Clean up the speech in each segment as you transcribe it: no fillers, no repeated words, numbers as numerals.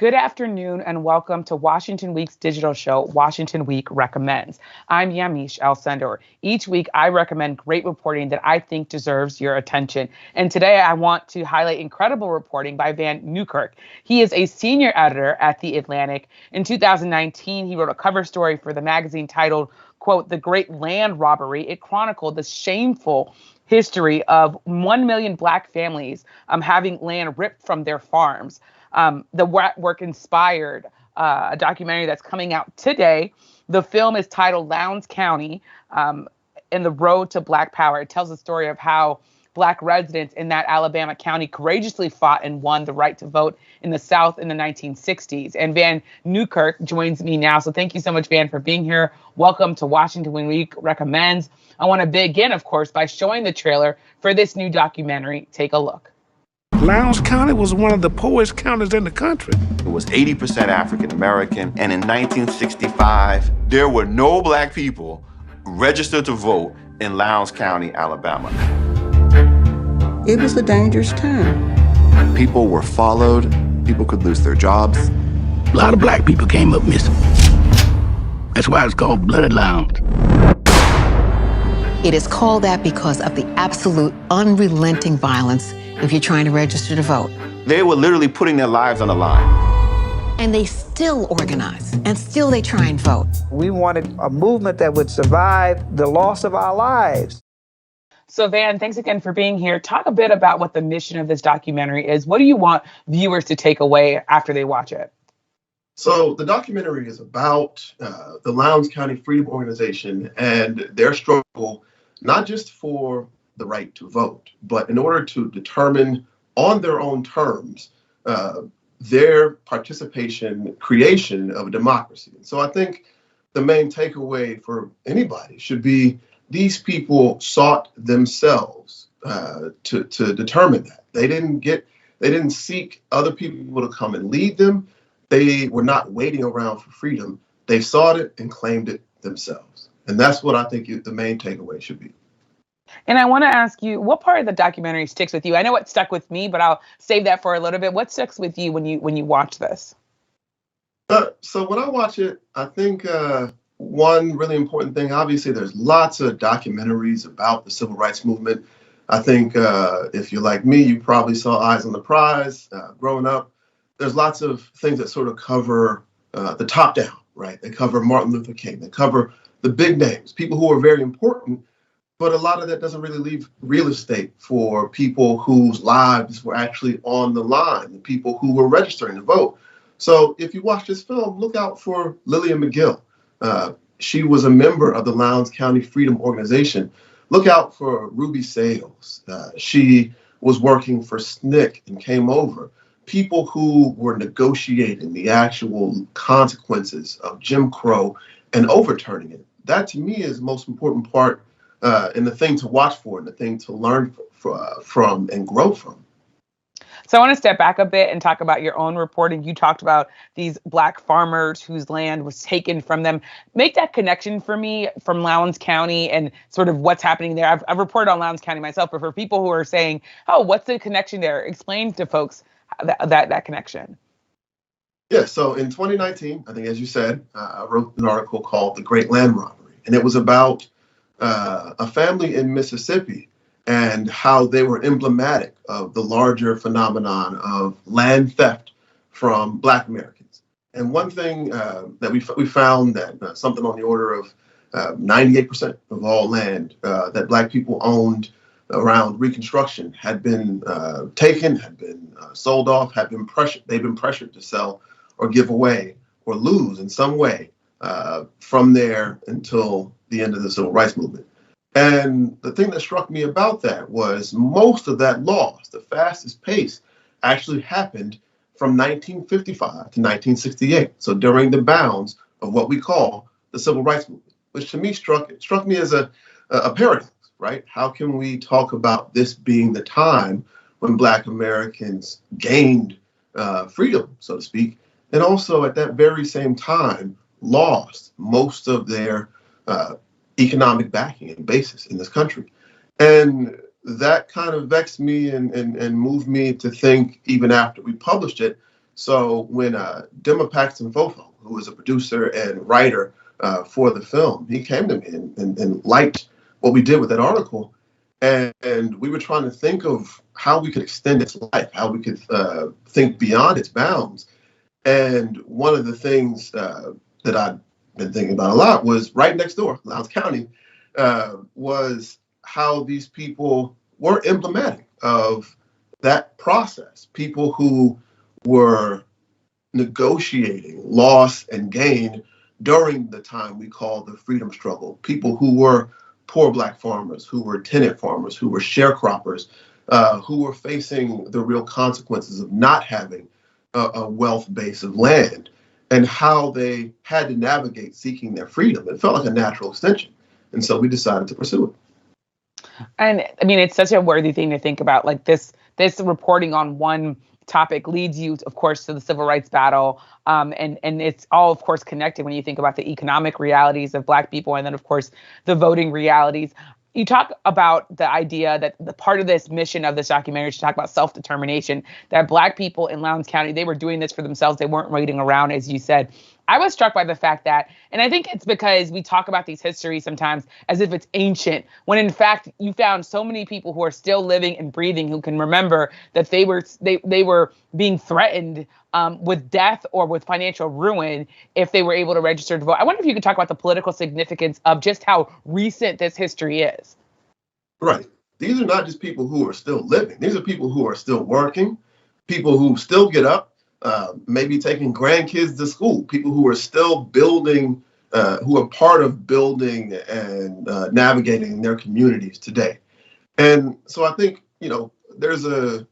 Good afternoon and welcome to Washington Week's digital show, Washington Week Recommends. I'm Yamiche Alcindor. Each week, I recommend great reporting that I think deserves your attention. And today, I want to highlight incredible reporting by Vann Newkirk. He is a senior editor at The Atlantic. In 2019, he wrote a cover story for the magazine titled, quote, "The Great Land Robbery." It chronicled the shameful history of 1 million Black families having land ripped from their farms. The work inspired a documentary that's coming out today. The film is titled Lowndes County and the Road to Black Power. It tells the story of how Black residents in that Alabama county courageously fought and won the right to vote in the South in the 1960s. And Vann Newkirk joins me now. So thank you so much, Vann, for being here. Welcome to Washington Week Recommends. I want to begin, of course, by showing the trailer for this new documentary. Take a look. Lowndes County was one of the poorest counties in the country. It was 80% African American, and in 1965, there were no Black people registered to vote in Lowndes County, Alabama. It was a dangerous time. People were followed, people could lose their jobs. A lot of Black people came up missing. That's why it's called Bloody Lowndes. It is called that because of the absolute unrelenting violence if you're trying to register to vote. They were literally putting their lives on the line. And they still organize, and still they try and vote. We wanted a movement that would survive the loss of our lives. So Vann, thanks again for being here. Talk a bit about what the mission of this documentary is. What do you want viewers to take away after they watch it? So the documentary is about the Lowndes County Freedom Organization and their struggle, not just for the right to vote, but in order to determine on their own terms their participation, creation of a democracy. And so I think the main takeaway for anybody should be these people sought themselves to determine that. They didn't seek other people to come and lead them. They were not waiting around for freedom. They sought it and claimed it themselves. And that's what I think the main takeaway should be. And I want to ask you, what part of the documentary sticks with you? I know what stuck with me, but I'll save that for a little bit. What sticks with you when you watch this? So when I watch it, I think one really important thing, obviously, there's lots of documentaries about the civil rights movement. I think if you're like me, you probably saw Eyes on the Prize growing up. There's lots of things that sort of cover the top down, right? They cover Martin Luther King. They cover the big names, people who are very important. But a lot of that doesn't really leave real estate for people whose lives were actually on the line, the people who were registering to vote. So if you watch this film, look out for Lillian McGill. She was a member of the Lowndes County Freedom Organization. Look out for Ruby Sales. She was working for SNCC and came over. People who were negotiating the actual consequences of Jim Crow and overturning it. That to me is the most important part and the thing to watch for and the thing to learn from and grow from. So I want to step back a bit and talk about your own reporting. You talked about these Black farmers whose land was taken from them. Make that connection for me from Lowndes County and sort of what's happening there. I've reported on Lowndes County myself, but for people who are saying, oh, what's the connection there? Explain to folks that connection. Yeah, so in 2019, I think, as you said, I wrote an article called The Great Land Robbery, and it was about a family in Mississippi and how they were emblematic of the larger phenomenon of land theft from Black Americans. And one thing that we found that something on the order of 98% of all land that Black people owned around Reconstruction had been taken, had been sold off, had been pressured. They've been pressured to sell or give away or lose in some way from there until the end of the civil rights movement. And the thing that struck me about that was most of that loss, the fastest pace, actually happened from 1955 to 1968. So during the bounds of what we call the civil rights movement, which to me struck me as a paradox, right? How can we talk about this being the time when Black Americans gained freedom, so to speak, and also at that very same time lost most of their economic backing and basis in this country? And that kind of vexed me and moved me to think, even after we published it, So when Demma Paxton Fofo, who was a producer and writer for the film, he came to me and liked what we did with that article. And we were trying to think of how we could extend its life, how we could think beyond its bounds. And one of the things that I've been thinking about a lot was right next door, Lowndes County, was how these people were emblematic of that process. People who were negotiating loss and gain during the time we call the freedom struggle. People who were poor Black farmers, who were tenant farmers, who were sharecroppers, who were facing the real consequences of not having a wealth base of land, and how they had to navigate seeking their freedom. It felt like a natural extension. And so we decided to pursue it. And I mean, it's such a worthy thing to think about. Like this reporting on one topic leads you, of course, to the civil rights battle. And it's all, of course, connected when you think about the economic realities of Black people and then, of course, the voting realities. You talk about the idea that the part of this mission of this documentary is to talk about self-determination, that Black people in Lowndes County, they were doing this for themselves. They weren't waiting around, as you said. I was struck by the fact that, and I think it's because we talk about these histories sometimes as if it's ancient, when in fact you found so many people who are still living and breathing who can remember that they were being threatened with death or with financial ruin if they were able to register to vote. I wonder if you could talk about the political significance of just how recent this history is. Right. These are not just people who are still living. These are people who are still working, people who still get up, maybe taking grandkids to school, people who are still building, who are part of building and navigating their communities today. And so I think, there's a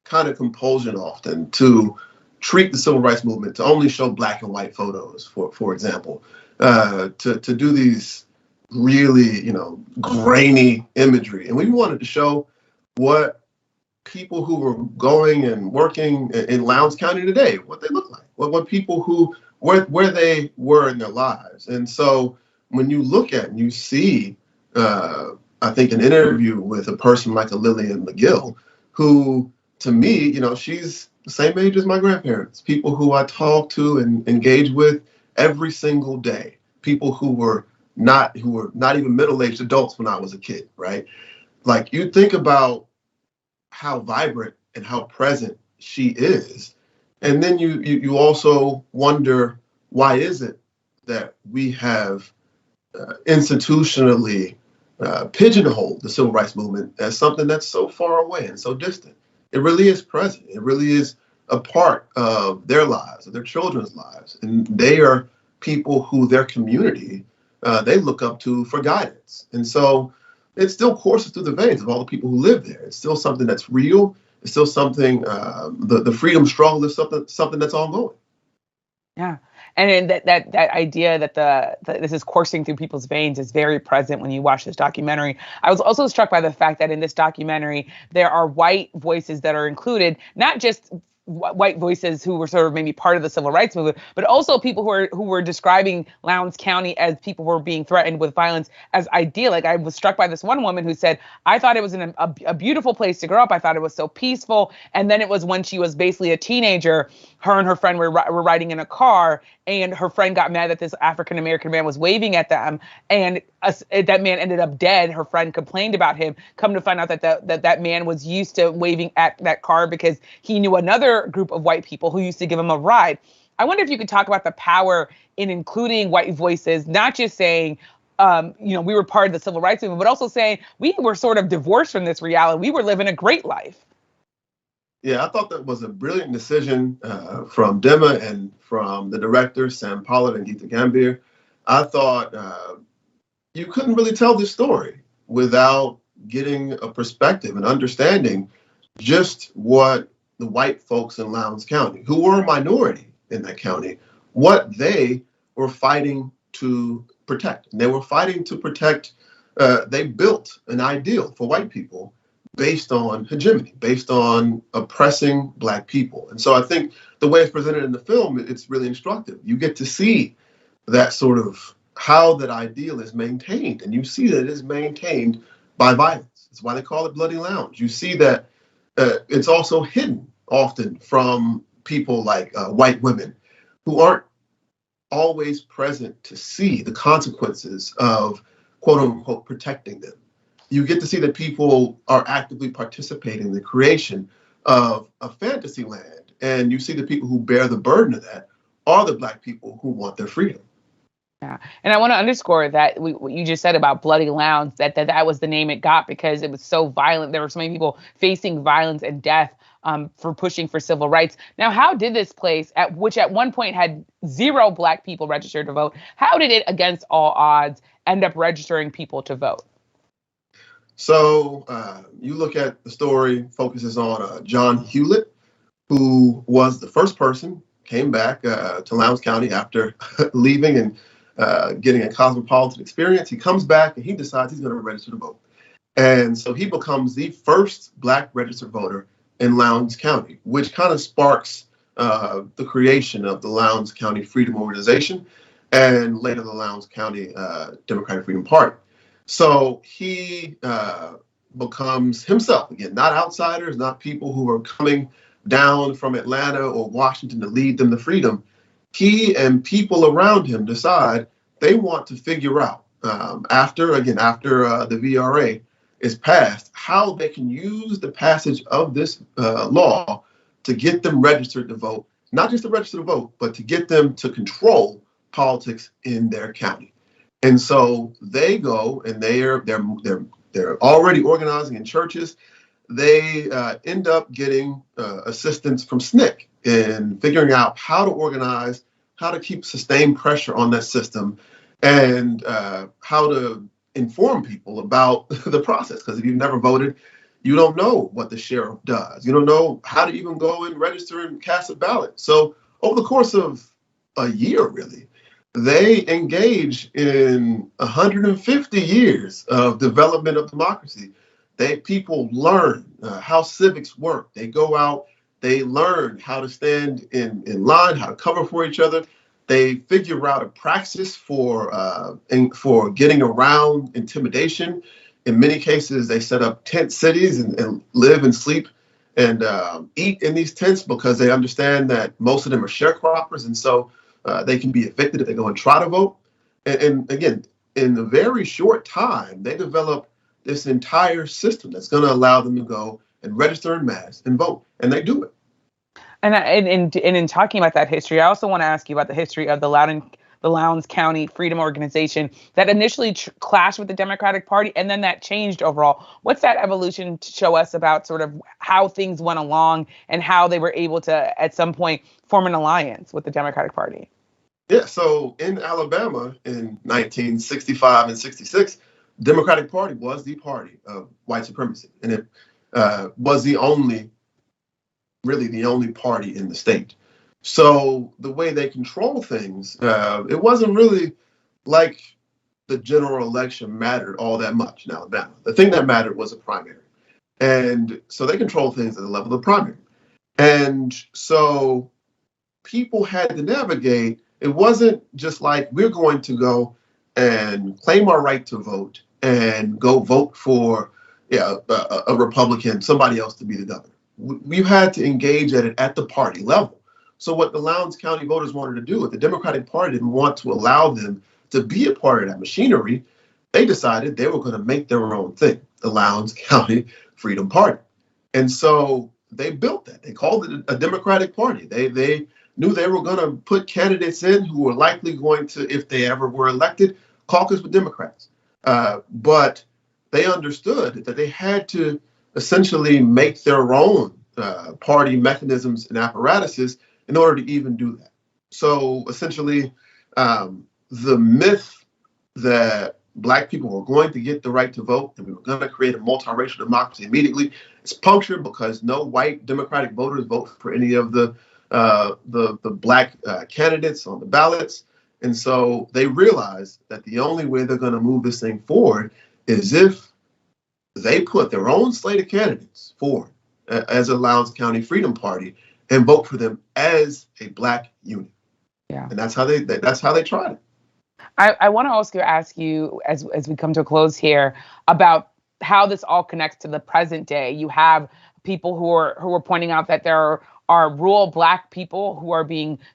kind of compulsion often to treat the civil rights movement to only show Black and white photos, for example, to do these really, grainy imagery. And we wanted to show what people who were going and working in Lowndes County today, what they look like, what people who, where they were in their lives. And so when you look at and you see, I think an interview with a person like a Lillian McGill, who to me, she's the same age as my grandparents, people who I talk to and engage with every single day, people who were not even middle-aged adults when I was a kid, right? Like you think about how vibrant and how present she is. And then you also wonder, why is it that we have institutionally pigeonholed the civil rights movement as something that's so far away and so distant? It really is present. It really is a part of their lives, of their children's lives. And they are people who their community, they look up to for guidance. And so it still courses through the veins of all the people who live there. It's still something that's real. It's still something, the freedom struggle is something that's ongoing. Yeah. And that idea that this is coursing through people's veins is very present when you watch this documentary. I was also struck by the fact that in this documentary, there are white voices that are included, not just white voices who were sort of maybe part of the civil rights movement, but also people who were describing Lowndes County as people who were being threatened with violence as idyllic. I was struck by this one woman who said, I thought it was a beautiful place to grow up. I thought it was so peaceful. And then it was when she was basically a teenager, her and her friend were riding in a car, and her friend got mad that this African-American man was waving at them, and that man ended up dead. Her friend complained about him. Come to find out that man was used to waving at that car because he knew another group of white people who used to give him a ride. I wonder if you could talk about the power in including white voices, not just saying, we were part of the civil rights movement, but also saying we were sort of divorced from this reality. We were living a great life. Yeah, I thought that was a brilliant decision from Demma and from the directors, Sam Pollard and Geeta Gambhir. I thought you couldn't really tell this story without getting a perspective and understanding just what the white folks in Lowndes County, who were a minority in that county, what they were fighting to protect. And they were fighting to protect, they built an ideal for white people based on hegemony, based on oppressing Black people. And so I think the way it's presented in the film, it's really instructive. You get to see that sort of how that ideal is maintained. And you see that it is maintained by violence. That's why they call it Bloody Lowndes. You see that it's also hidden often from people like white women who aren't always present to see the consequences of quote unquote protecting them. You get to see that people are actively participating in the creation of a fantasy land. And you see the people who bear the burden of that are the Black people who want their freedom. Yeah. And I want to underscore that what you just said about Bloody Lowndes, that was the name it got because it was so violent. There were so many people facing violence and death for pushing for civil rights. Now, how did this place, which at one point had 0 Black people registered to vote, how did it, against all odds, end up registering people to vote? So you look at the story focuses on John Hewlett, who was the first person, came back to Lowndes County after leaving and getting a cosmopolitan experience. He comes back and he decides he's going to register to vote. And so he becomes the first Black registered voter in Lowndes County, which kind of sparks the creation of the Lowndes County Freedom Organization and later the Lowndes County Democratic Freedom Party. So he becomes himself, again, not outsiders, not people who are coming down from Atlanta or Washington to lead them to freedom. He and people around him decide they want to figure out, after the VRA is passed, how they can use the passage of this law to get them registered to vote, not just to register to vote, but to get them to control politics in their county. And so they go and they're already organizing in churches. They end up getting assistance from SNCC in figuring out how to organize, how to keep sustained pressure on that system, and how to inform people about the process. Because if you've never voted, you don't know what the sheriff does. You don't know how to even go and register and cast a ballot. So over the course of a year, really, they engage in 150 years of development of democracy. People learn how civics work. They go out, they learn how to stand in line, how to cover for each other. They figure out a praxis for getting around intimidation. In many cases, they set up tent cities and live and sleep and eat in these tents because they understand that most of them are sharecroppers, and so they can be evicted if they go and try to vote. And again, in a very short time, they develop this entire system that's going to allow them to go and register en masse and vote, and they do it. And in talking about that history, I also want to ask you about the history of the Lowndes County Freedom Organization that initially clashed with the Democratic Party, and then that changed overall. What's that evolution to show us about sort of how things went along and how they were able to, at some point, form an alliance with the Democratic Party? Yeah, so in Alabama in 1965 and 66, the Democratic Party was the party of white supremacy, and it was the only party in the state. So the way they control things, it wasn't really like the general election mattered all that much in Alabama. The thing that mattered was a primary. And so they control things at the level of the primary. And so people had to navigate. It wasn't just like we're going to go and claim our right to vote and go vote for a Republican, somebody else to be the governor. We had to engage at it at the party level. So what the Lowndes County voters wanted to do, if the Democratic Party didn't want to allow them to be a part of that machinery, they decided they were going to make their own thing, the Lowndes County Freedom Party. And so they built that. They called it a Democratic Party. They knew they were going to put candidates in who were likely going to, if they ever were elected, caucus with Democrats. But they understood that they had to essentially make their own party mechanisms and apparatuses in order to even do that. So essentially, the myth that Black people were going to get the right to vote and we were going to create a multiracial democracy immediately is punctured because no white Democratic voters vote for any of the Black candidates on the ballots. And so they realized that the only way they're going to move this thing forward is if they put their own slate of candidates forward as a Lowndes County Freedom Party and vote for them as a Black unit. Yeah, and that's how they tried it. I want to also ask you, as we come to a close here, about how this all connects to the present day. You have people who are pointing out that there are rural Black people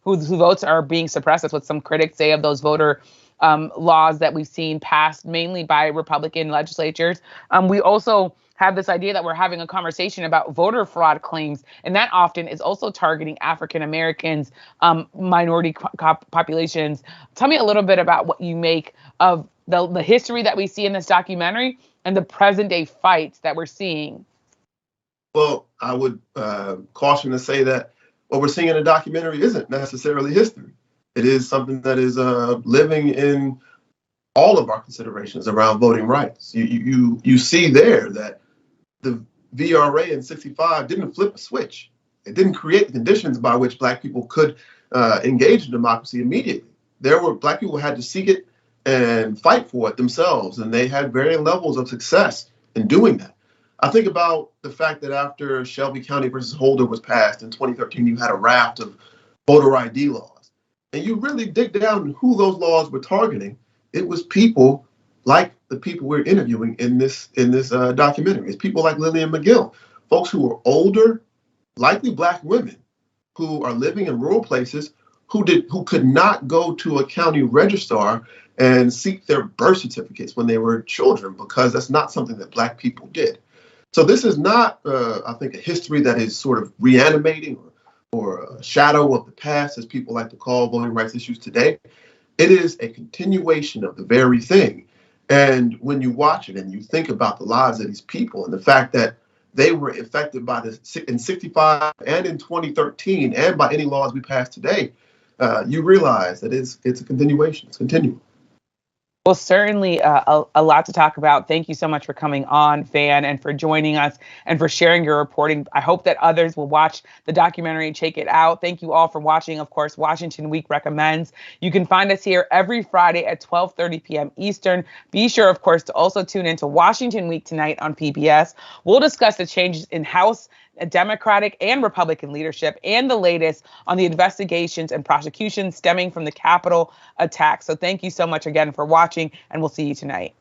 whose votes are being suppressed. That's what some critics say of those voter laws that we've seen passed mainly by Republican legislatures. We also have this idea that we're having a conversation about voter fraud claims, and that often is also targeting African Americans, minority populations. Tell me a little bit about what you make of the history that we see in this documentary and the present day fights that we're seeing. Well, I would caution to say that what we're seeing in the documentary isn't necessarily history. It is something that is living in all of our considerations around voting rights. You see there that the VRA in '65 didn't flip a switch. It didn't create the conditions by which Black people could engage in democracy immediately. Black people had to seek it and fight for it themselves, and they had varying levels of success in doing that. I think about the fact that after Shelby County versus Holder was passed in 2013, you had a raft of voter ID laws. And you really dig down who those laws were targeting. It was people like the people we're interviewing in this documentary. It's people like Lillian McGill, folks who are older, likely Black women who are living in rural places who could not go to a county registrar and seek their birth certificates when they were children, because that's not something that Black people did. So this is not, I think, a history that is sort of reanimating or a shadow of the past, as people like to call voting rights issues today. It is a continuation of the very thing. And when you watch it and you think about the lives of these people and the fact that they were affected by this in '65 and in 2013 and by any laws we pass today, you realize that it's a continuation. It's continuing. Well, certainly a lot to talk about. Thank you so much for coming on, Vann, and for joining us and for sharing your reporting. I hope that others will watch the documentary and check it out. Thank you all for watching. Of course, Washington Week Recommends. You can find us here every Friday at 12:30 p.m. Eastern. Be sure, of course, to also tune into Washington Week tonight on PBS. We'll discuss the changes in House, Democratic and Republican leadership, and the latest on the investigations and prosecutions stemming from the Capitol attack. So thank you so much again for watching, and we'll see you tonight.